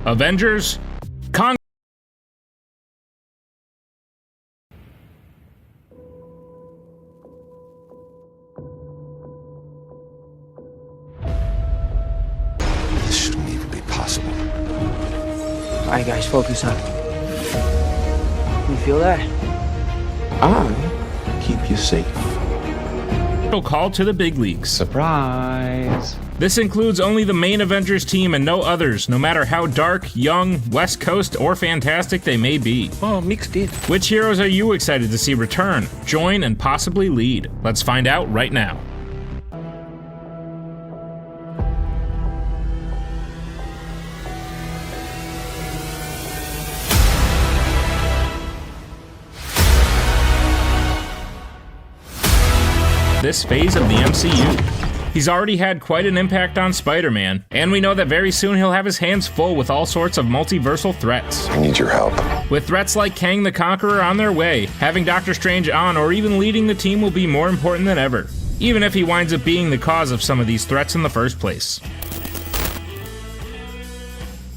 Avengers, This shouldn't even be possible. All right, guys, focus on it. You feel that? I keep you safe. call to the big leagues. Surprise! This includes only the main Avengers team and no others, no matter how dark, young, West Coast, or fantastic they may be. Oh, mixed it. Which heroes are you excited to see return, join, and possibly lead? Let's find out right now. This phase of the MCU. He's already had quite an impact on Spider-Man, and we know that very soon he'll have his hands full with all sorts of multiversal threats. I need your help. With threats like Kang the Conqueror on their way, having Doctor Strange on or even leading the team will be more important than ever, even if he winds up being the cause of some of these threats in the first place.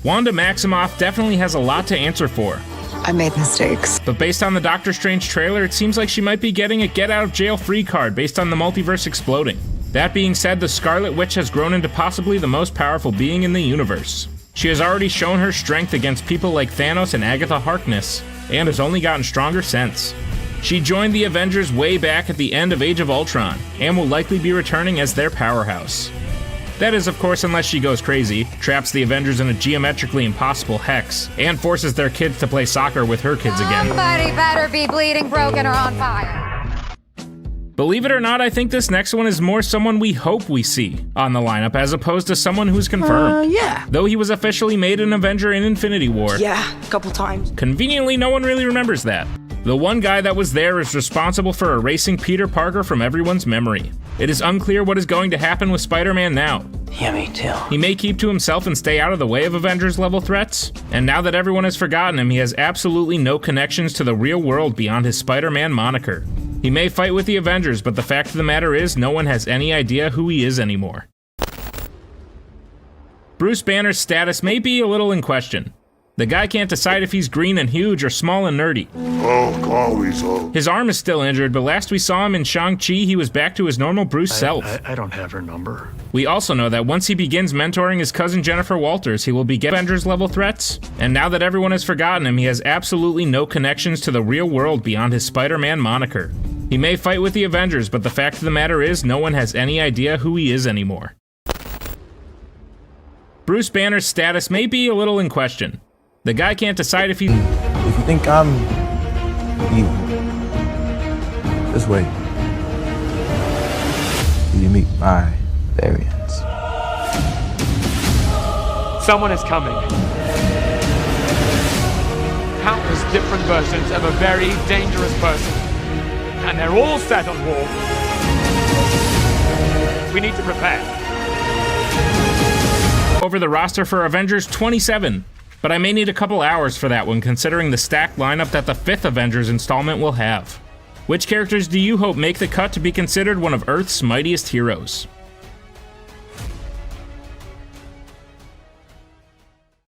Wanda Maximoff definitely has a lot to answer for. I made mistakes. But based on the Doctor Strange trailer, it seems like she might be getting a get-out-of-jail-free card based on the multiverse exploding. That being said, the Scarlet Witch has grown into possibly the most powerful being in the universe. She has already shown her strength against people like Thanos and Agatha Harkness, and has only gotten stronger since. She joined the Avengers way back at the end of Age of Ultron, and will likely be returning as their powerhouse. That is, of course, unless she goes crazy, traps the Avengers in a geometrically impossible hex, and forces their kids to play soccer with her kids again. Somebody better be bleeding, broken, or on fire. Believe it or not, I think this next one is more someone we hope we see on the lineup as opposed to someone who's confirmed. Yeah. Though he was officially made an Avenger in Infinity War. Yeah, a couple times. Conveniently, no one really remembers that. The one guy that was there is responsible for erasing Peter Parker from everyone's memory. It is unclear what is going to happen with Spider-Man now. Yeah, me too. He may keep to himself and stay out of the way of Avengers-level threats, and now that everyone has forgotten him, he has absolutely no connections to the real world beyond his Spider-Man moniker. He may fight with the Avengers, but the fact of the matter is, no one has any idea who he is anymore. Bruce Banner's status may be a little in question. The guy can't decide if he's green and huge or small and nerdy. Always. His arm is still injured, but last we saw him in Shang-Chi, he was back to his normal Bruce self. I don't have her number. We also know that once he begins mentoring his cousin Jennifer Walters, he will begin Avengers-level threats, and now that everyone has forgotten him, he has absolutely no connections to the real world beyond his Spider-Man moniker. He may fight with the Avengers, but the fact of the matter is, no one has any idea who he is anymore. Bruce Banner's status may be a little in question. The guy can't decide if he... If you think I'm evil, just wait till you meet my variants. Someone is coming. Countless different versions of a very dangerous person. And they're all set on war. We need to prepare. Over the roster for Avengers 27. But I may need a couple hours for that one, considering the stacked lineup that the 5th Avengers installment will have. Which characters do you hope make the cut to be considered one of Earth's mightiest heroes?